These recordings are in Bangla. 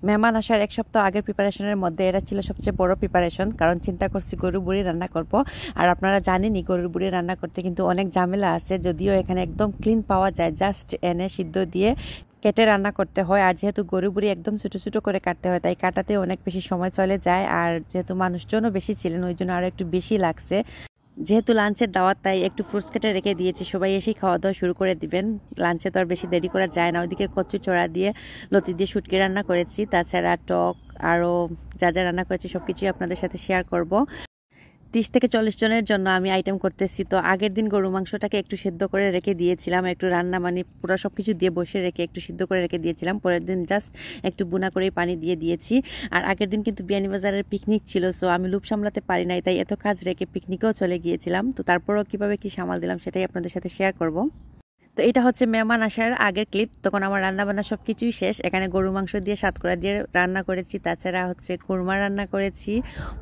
মেহমান আসার এক সপ্তাহ আগের প্রিপারেশনের মধ্যে এটা ছিল সবচেয়ে বড় প্রিপারেশন, কারণ চিন্তা করছি গরুর বুড়ি রান্না করব। আর আপনারা জানেনই গরুর বুড়ি রান্না করতে কিন্তু অনেক ঝামেলা আছে, যদিও এখানে একদম ক্লিন পাওয়া যায়, জাস্ট এনে সিদ্ধ দিয়ে কেটে রান্না করতে হয়। আর যেহেতু গরু বুড়ি একদম ছোটো ছোটো করে কাটতে হয়, তাই কাটাতে অনেক বেশি সময় চলে যায়। আর যেহেতু মানুষজনও বেশি ছিলেন, ওই জন্য আরও একটু বেশি লাগছে। যেহেতু লাঞ্চের দাওয়াত, তাই একটু ফ্রুটস কেটে রেখে দিয়েছি, সবাই এসেই খাওয়া দাওয়া শুরু করে দিবেন। লাঞ্চে তো আর বেশি দেরি করা যায় না। ওইদিকে কচু চড়া দিয়ে লতি দিয়ে শুটকি রান্না করেছি, তাছাড়া টক আরও যা যা রান্না করেছি সব কিছুই আপনাদের সাথে শেয়ার করব। 30 থেকে 40 জনের জন্য আমি আইটেম করতেছি। তো আগের দিন গরু মাংসটাকে একটু সেদ্ধ করে রেখে দিয়েছিলাম, একটু রান্না মানে পুরো সব কিছু দিয়ে বসে রেখে একটু সিদ্ধ করে রেখে দিয়েছিলাম। পরের দিন জাস্ট একটু বুনা করেই পানি দিয়ে দিয়েছি। আর আগের দিন কিন্তু বিয়ানীবাজারের পিকনিক ছিল, সো আমি লুপ সামলাতে পারি নাই, তাই এত কাজ রেখে পিকনিকেও চলে গিয়েছিলাম। তো তারপরও কীভাবে কী সামাল দিলাম সেটাই আপনাদের সাথে শেয়ার করব। তো এটা হচ্ছে মেহমান আসার আগের ক্লিপ, তখন আমার রান্নাবান্না সব কিছুই শেষ। এখানে গরু মাংস দিয়ে সাতকরা দিয়ে রান্না করেছি, তাছাড়া হচ্ছে খুরমা রান্না করেছি,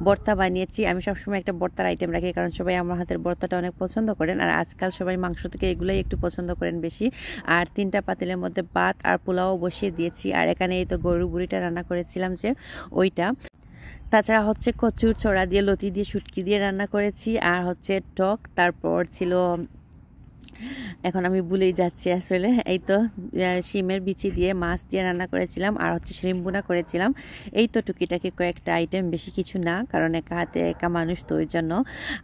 ভর্তা বানিয়েছি। আমি সবসময় একটা ভর্তার আইটেম রাখি, কারণ সবাই আমার হাতের ভর্তাটা অনেক পছন্দ করেন, আর আজকাল সবাই মাংস থেকে এগুলোই একটু পছন্দ করেন বেশি। আর 3টা পাতিলের মধ্যে ভাত আর পোলাও বসিয়ে দিয়েছি। আর এখানে এই তো গরু বুড়িটা রান্না করেছিলাম যে ওইটা, তাছাড়া হচ্ছে কচুর ছড়া দিয়ে লতি দিয়ে শুটকি দিয়ে রান্না করেছি, আর হচ্ছে টক, তারপর ছিল এখন আমি ভুলেই যাচ্ছি আসলে, এই তো শিমের বিচি দিয়ে মাছ দিয়ে রান্না করেছিলাম, আর হচ্ছে শ্রিম্বুনা করেছিলাম। এই তো টুকিটাকি কয়েকটা আইটেম, বেশি কিছু না, কারণ একা হাতে একা মানুষ তো ওই জন্য।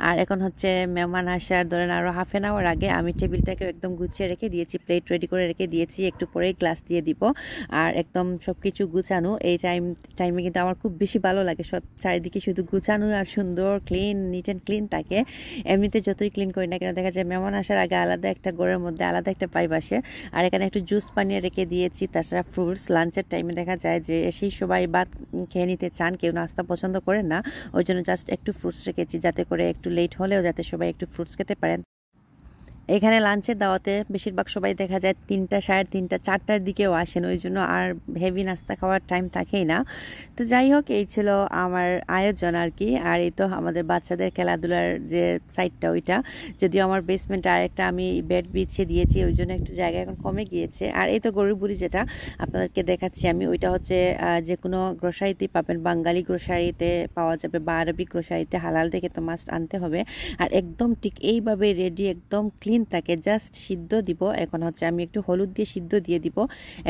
আর এখন হচ্ছে মেহমান আসার ধরেন আরও হাফ অ্যান আওয়ার আগে আমি টেবিলটাকে একদম গুছিয়ে রেখে দিয়েছি, প্লেট রেডি করে রেখে দিয়েছি, একটু পরেই গ্লাস দিয়ে দিব। আর একদম সব কিছু গুছানো, এই টাইমে কিন্তু আমার খুব বেশি ভালো লাগে। সব চারিদিকে শুধু গুছানো আর সুন্দর ক্লিন, নিট অ্যান্ড ক্লিন থাকে। এমনিতে যতই ক্লিন করি না কেন, দেখা যায় মেহমান আসার আগে আলাদা একটা ঘরের মধ্যে আলাদা একটা পাইপ আসে। আর এখানে একটু জুস বানিয়ে রেখে দিয়েছি, তাছাড়া ফ্রুটস। লাঞ্চের টাইমে দেখা যায় যে এসেই সবাই ভাত খেয়ে নিতে চান, কেউ নাস্তা পছন্দ করে না, ওই জন্য জাস্ট একটু ফ্রুটস রেখেছি, যাতে করে একটু লেট হলেও যাতে সবাই একটু ফ্রুটস খেতে পারেন। এখানে লাঞ্চের দাওয়াতে বেশিরভাগ সবাই দেখা যায় 3টা, 3:30, 4টার দিকেও আসেন, ওই জন্য আর হেভি নাস্তা খাওয়ার টাইম থাকেই না। তো যাই হোক, এই ছিল আমার আয়োজন আর কি। আর এই তো আমাদের বাচ্চাদের খেলাধুলার যে সাইডটা, ওইটা যদিও আমার বেসমেন্টে আরেকটা আমি বেড বিছিয়ে দিয়েছি, ওই জন্য একটু জায়গা এখন কমে গিয়েছে। আর এই তো গরুর বুড়ি যেটা আপনাদেরকে দেখাচ্ছি আমি, ওইটা হচ্ছে যে কোনো গ্রোসারিতেই পাবেন, বাঙালি গ্রোসারিতে পাওয়া যাবে বা আরবি গ্রোসারিতে, হালাল দেখে তো মাস্ট আনতে হবে। আর একদম ঠিক এইভাবে রেডি, একদম ক্লিন তাকে জাস্ট সিদ্ধ দিব। এখন হচ্ছে আমি একটু হলুদ দিয়ে সিদ্ধ দিয়ে দিব,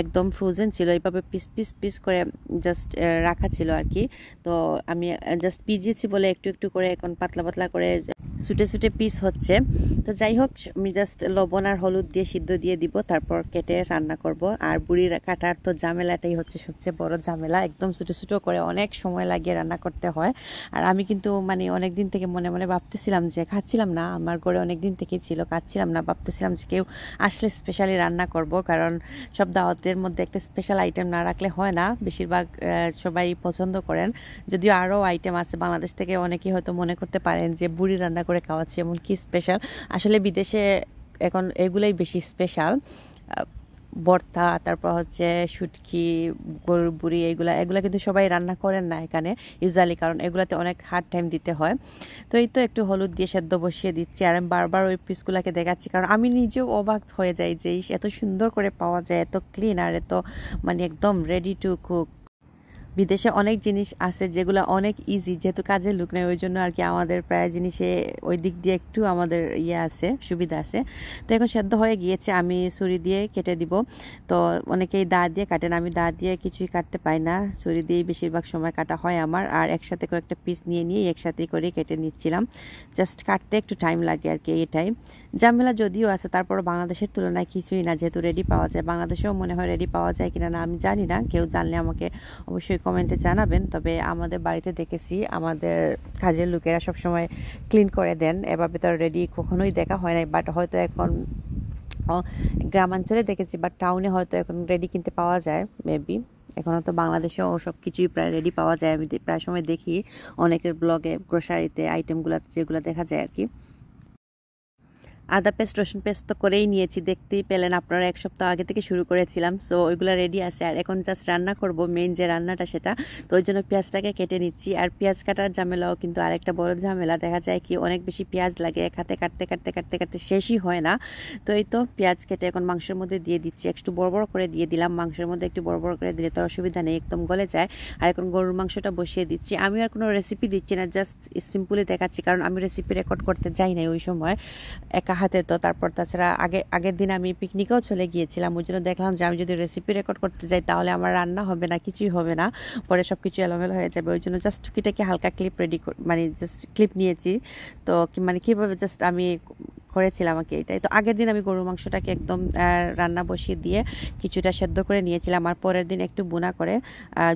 একদম ফ্রোজেন ছিল, এইভাবে পিস পিস পিস করে জাস্ট রাখা ছিল আর কি। তো আমি জাস্ট ভিজিয়েছি বলে একটু একটু করে এখন পাতলা পাতলা করে ছুটে ছুটে পিস হচ্ছে। তো যাই হোক, আমি জাস্ট লবণ আর হলুদ দিয়ে সিদ্ধ দিয়ে দিব, তারপর কেটে রান্না করব। আর বুড়ির কাটার তো ঝামেলাটাই হচ্ছে সবচেয়ে বড় ঝামেলা, একদম ছোটো ছোটো করে অনেক সময় লাগিয়ে রান্না করতে হয়। আর আমি কিন্তু মানে অনেক দিন থেকে মনে মনে ভাবতেছিলাম যে খাচ্ছিলাম না, আমার ঘরে অনেক দিন থেকেই ছিল, খাচ্ছিলাম না, ভাবতেছিলাম যে কেউ আসলে স্পেশালি রান্না করব, কারণ সব দাওয়াতের মধ্যে একটা স্পেশাল আইটেম না রাখলে হয় না। বেশিরভাগ সবাই পছন্দ করেন, যদিও আরও আইটেম আছে। বাংলাদেশ থেকে অনেকেই হয়তো মনে করতে পারেন যে বুড়ি রান্না করে খাওয়াচ্ছি, এমন কি স্পেশাল। আসলে বিদেশে এখন এগুলোই বেশি স্পেশাল, ভর্তা, তারপর হচ্ছে শুটকি, গরুর বুড়ি, এগুলা কিন্তু সবাই রান্না করেন না এখানে ইউজুয়ালি, কারণ এগুলাতে অনেক হার্ড টাইম দিতে হয়। তো এই তো একটু হলুদ দিয়ে সেদ্ধ বসিয়ে দিচ্ছি, আর আমি বারবার ওই পিসগুলাকে দেখাচ্ছি, কারণ আমি নিজেও অবাক হয়ে যাই যে এত সুন্দর করে পাওয়া যায়, এত ক্লিন, আর এত মানে একদম রেডি টু কুক। বিদেশে অনেক জিনিস আছে যেগুলো অনেক ইজি, যেহেতু কাজের লোক নেই, ওই জন্য আর কি আমাদের প্রায় জিনিসে ওই দিক দিয়ে একটু আমাদের আছে, সুবিধা আছে। তো এখন সেদ্ধ হয়ে গিয়েছে, আমি ছুরি দিয়ে কেটে দিব। তো অনেকেই দা দিয়ে কাটেন, আমি দা দিয়ে কিছুই কাটতে পাই না, ছুরি দিয়েই বেশিরভাগ সময় কাটা হয় আমার। আর একসাথে করে একটা পিস নিয়ে একসাথে করে কেটে নিচ্ছিলাম, জাস্ট কাটতে একটু টাইম লাগে আর কি, এটাই ঝামেলা। যদিও আছে, তারপর বাংলাদেশের তুলনায় কিছুই না, যেহেতু রেডি পাওয়া যায়। বাংলাদেশেও মনে হয় রেডি পাওয়া যায় কিনা না আমি জানি না, কেউ জানলে আমাকে অবশ্যই কমেন্টে জানাবেন। তবে আমাদের বাড়িতে দেখেছি আমাদের কাজের লোকেরা সবসময় ক্লিন করে দেন, এভাবে তো রেডি কখনোই দেখা হয় নাই। বাট হয়তো এখন গ্রামাঞ্চলে দেখেছি, বাট টাউনে হয়তো এখন রেডি কিনতে পাওয়া যায় মেবি। এখনও তো বাংলাদেশেও সব কিছুই প্রায় রেডি পাওয়া যায়, আমি প্রায় সময় দেখি অনেকের ব্লগে গ্রোসারিতে আইটেমগুলো যেগুলো দেখা যায় আর কি। আদা পেস্ট রসুন পেস্ট তো করেই নিয়েছি, দেখতেই পেলেন আপনারা, 1 সপ্তাহ আগে থেকে শুরু করেছিলাম। সো ওইগুলো রেডি আছে, আর এখন জাস্ট রান্না করব, মেইন যে রান্নাটা সেটা। তো ওই জন্য পেঁয়াজটাকে কেটে নিচ্ছি। আর পেঁয়াজ কাটার ঝামেলাও কিন্তু আরেকটা বড় ঝামেলা, দেখা যায় কি অনেক বেশি পেঁয়াজ লাগে, এক হাতে কাটতে কাটতে কাটতে কাটতে শেষই হয় না। তো এই তো পেঁয়াজ কেটে এখন মাংসের মধ্যে দিয়ে দিচ্ছি, একটু বড় বড় করে দিয়ে দিলাম। মাংসের মধ্যে একটু বড় বড় করে দিলে তো অসুবিধা নেই, একদম গলে যায়। আর এখন গরুর মাংসটা বসিয়ে দিচ্ছি। আমি আর কোনো রেসিপি দিচ্ছি না, জাস্ট সিম্পলি দেখাচ্ছি, কারণ আমি রেসিপি রেকর্ড করতে যাই নাই ওই সময় একা হাতে। তো তারপর তাছাড়া আগের দিন আমি পিকনিকেও চলে গিয়েছিলাম, ওই জন্য দেখলাম যে আমি যদি রেসিপি রেকর্ড করতে যাই তাহলে আমার রান্না হবে না, কিছুই হবে না, পরে সব কিছু এলোমেলো হয়ে যাবে। ওই জন্য জাস্ট টুকিটাকি হালকা ক্লিপ রেডি, মানে জাস্ট ক্লিপ নিয়েছি। তো মানে কীভাবে জাস্ট আমি করেছিলাম আমাকে এটাই। তো আগের দিন আমি গরুর মাংসটাকে একদম রান্না বসিয়ে দিয়ে কিছুটা সেদ্ধ করে নিয়েছিলাম, আর পরের দিন একটু বুনা করে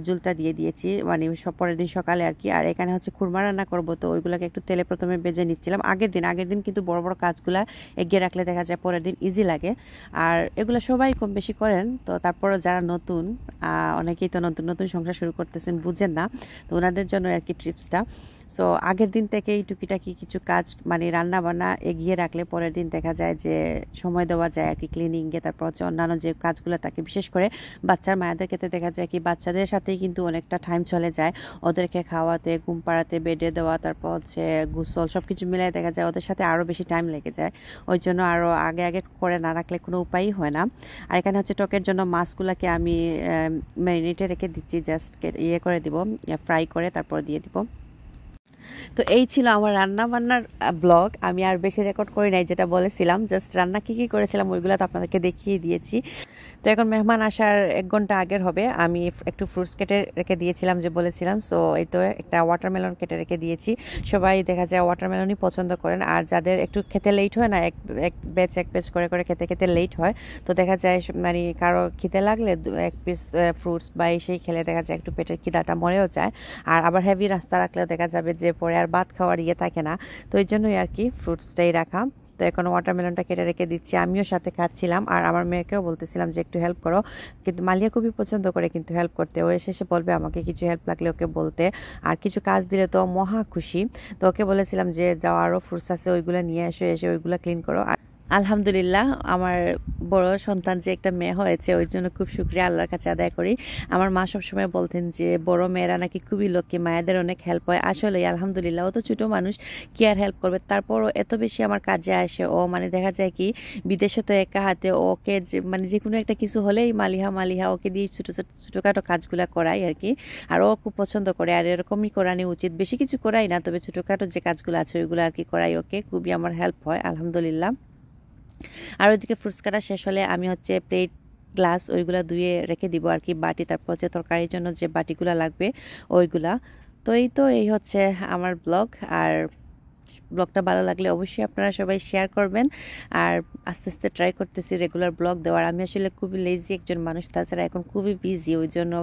ঝোলটা দিয়ে দিয়েছি, মানে পরের দিন সকালে আর কি। আর এখানে হচ্ছে খুরমা রান্না করবো, তো ওইগুলোকে একটু তেলে প্রথমে ভেজে নিচ্ছিলাম। আগের দিন কিন্তু বড় বড় কাজগুলা এগিয়ে রাখলে দেখা যায় পরের দিন ইজি লাগে। আর এগুলো সবাই কম বেশি করেন। তো তারপরে যারা নতুন, অনেকেই তো নতুন নতুন সংসার শুরু করতেছেন, বুঝেন না, তো ওনাদের জন্য আর কি টিপসটা। সো আগের দিন থেকেই টুকিটাকি কিছু কাজ, মানে রান্না বান্না এগিয়ে রাখলে পরের দিন দেখা যায় যে সময় দেওয়া যায় আর কি ক্লিনিংয়ে। তারপর হচ্ছে অন্যান্য যে কাজগুলো থাকে, বিশেষ করে বাচ্চার মায়েদের ক্ষেত্রে দেখা যায় কি বাচ্চাদের সাথেই কিন্তু অনেকটা টাইম চলে যায়, ওদেরকে খাওয়াতে, ঘুম পাড়াতে, বেডে দেওয়া, তারপর হচ্ছে গোসল, সব কিছু মিলাই দেখা যায় ওদের সাথে আরও বেশি টাইম লেগে যায়। ওই জন্য আরও আগে আগে করে না রাখলে কোনো উপায়ই হয় না। আর এখানে হচ্ছে টকের জন্য মাছগুলোকে আমি ম্যারিনেটে রেখে দিচ্ছি, জাস্ট ইয়ে করে দিব, ফ্রাই করে তারপর দিয়ে দিব। তো এই ছিল আমার রান্না বান্নার ব্লগ। আমি আর বেশি রেকর্ড করি নাই, যেটা বলেছিলাম, জাস্ট রান্না কী করেছিলাম ওইগুলো তো আপনাদেরকে দেখিয়ে দিয়েছি। তো এখন মেহমান আসার 1 ঘন্টা আগের হবে, আমি একটু ফ্রুটস কেটে রেখে দিয়েছিলাম যে বলেছিলাম। সো এই তো একটা ওয়াটারমেলন কেটে রেখে দিয়েছি। সবাই দেখা যায় ওয়াটারমেলনই পছন্দ করেন, আর যাদের একটু খেতে লেট হয় না, এক ব্যাচ করে করে খেতে খেতে লেট হয়, তো দেখা যায় মানে কারো খিদে লাগলে 1 পিস ফ্রুটস বা সেই খেলে দেখা যায় একটু পেটের খিদাটা মরেও যায়। আর আবার হেভি নাস্তা রাখলেও দেখা যাবে যে পরে আর ভাত খাওয়ার ইয়ে থাকে না, তো এই জন্যই আর কি ফ্রুটসটাই রাখা। তো এখন ওয়াটারমেলনটা কেটে রেখে দিচ্ছি, আমিও সাথে খাচ্ছিলাম। আর আমার মেয়েকেও বলতেছিলাম যে একটু হেল্প করো, কিন্তু মালিয়া খুবই পছন্দ করে কিন্তু হেল্প করতে, ও এসে বলবে আমাকে কিছু হেল্প লাগলে ওকে বলতে, আর কিছু কাজ দিলে তো মহা খুশি। তো ওকে বলেছিলাম যে যাও, আরও ফ্রুটস আছে ওইগুলো নিয়ে এসে ওইগুলো ক্লিন করো। আলহামদুলিল্লাহ, আমার বড় সন্তান যে একটা মেয়ে হয়েছে, ওই জন্য খুব শুকরিয়া আল্লাহর কাছে আদায় করি। আমার মা সবসময় বলতেন যে বড় মেয়েরা নাকি খুবই লক্ষ্মী, মায়েদের অনেক হেল্প হয়। আসলেই আলহামদুলিল্লাহ, ও তো ছোটো মানুষ, কি আর হেল্প করবে, তারপরও এত বেশি আমার কাজে আসে ও। মানে দেখা যায় কি বিদেশে তো একা হাতে ওকে মানে যে কোনো একটা কিছু হলেই মালিহা ওকে দিয়ে ছোটোখাটো কাজগুলো করাই আর কি। আর ও খুব পছন্দ করে, আর এরকমই করানো উচিত, বেশি কিছু করাই না, তবে ছোটোখাটো যে কাজগুলো আছে ওইগুলো আর কি করাই ওকে, খুবই আমার হেল্প হয় আলহামদুলিল্লাহ। আর ওইদিকে ফ্রুটস কাটা শেষ হলে আমি হচ্ছে প্লেট, গ্লাস ওইগুলা ধুয়ে রেখে দিব আর কি, বাটি, তারপর হচ্ছে তরকারির জন্য যে বাটিগুলো লাগবে ওইগুলা। তো এই হচ্ছে আমার ব্লগ। আর ব্লগটা ভালো লাগলে অবশ্যই আপনারা সবাই শেয়ার করবেন। আর আস্তে আস্তে ট্রাই করতেছি রেগুলার ব্লগ দেওয়ার। আমি আসলে খুবই লেজি একজন মানুষ, তাছাড়া এখন খুবই বিজি, ওই জন্য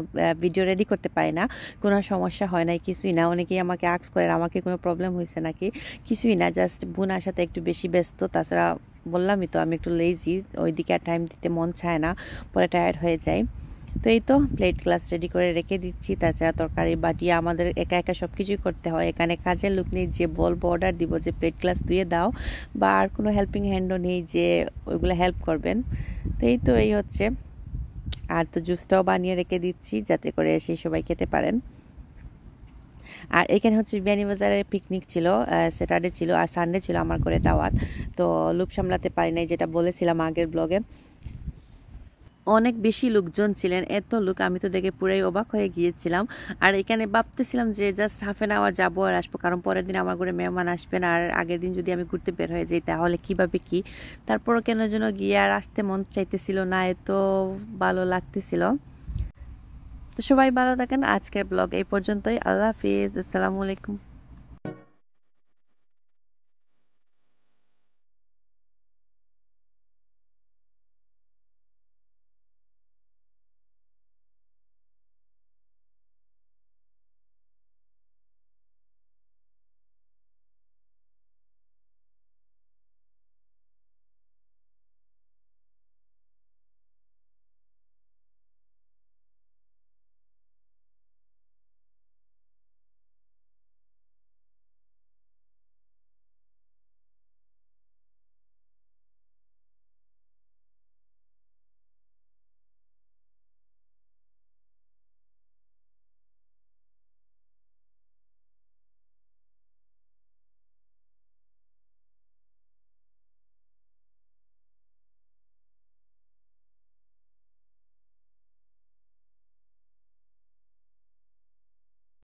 ভিডিও রেডি করতে পারি না। কোনো সমস্যা হয় নাই, কিছুই না। অনেকেই আমাকে আস্ক করেন আমাকে কোনো প্রবলেম হয়েছে নাকি, কিছুই না, জাস্ট বোনার সাথে একটু বেশি ব্যস্ত। তাছাড়া বললামই তো আমি একটু লেজি, ওইদিকে আর টাইম দিতে মন চায় না, পরে টায়ার্ড হয়ে যায়। তো এই তো প্লেট গ্লাস রেডি করে রেখে দিচ্ছি। তাছাড়া তরকারি বাটি আমাদের একা একা সব কিছুই করতে হয়, এখানে কাজের লোক নেই যে বলবো, অর্ডার দিব যে প্লেট গ্লাস ধুয়ে দাও, বা আর কোনো হেল্পিং হ্যান্ডও নেই যে ওইগুলো হেল্প করবেন। তো এই হচ্ছে। আর তো জুসটাও বানিয়ে রেখে দিচ্ছি যাতে করে সেই সবাই খেতে পারেন। আর এখানে হচ্ছে বিয়ানীবাজারের পিকনিক ছিল, স্যাটারডে ছিল আর সানডে ছিল আমার ঘরে দাওয়াত। তো লোভ সামলাতে পারি নাই, যেটা বলেছিলাম আগের ব্লগে। অনেক বেশি লোকজন ছিলেন, এত লোক আমি তো দেখে পুরাই অবাক হয়ে গিয়েছিলাম। আর এখানে ভাবতেছিলাম যে জাস্ট হাফ এন আওয়ার যাবো আর আসবো, কারণ পরের দিন আমার ঘরে মেহমান আসবেন, আর আগের দিন যদি আমি ঘুরতে বের হয়ে যাই তাহলে কীভাবে কি। তারপরও কেন যেন গিয়ে আর আসতে মন চাইতেছিল না, এত ভালো লাগতেছিল। তো সবাই ভালো থাকেন, আজকের ব্লগ এই পর্যন্তই। আল্লাহ হাফিজ, আসসালামু আলাইকুম।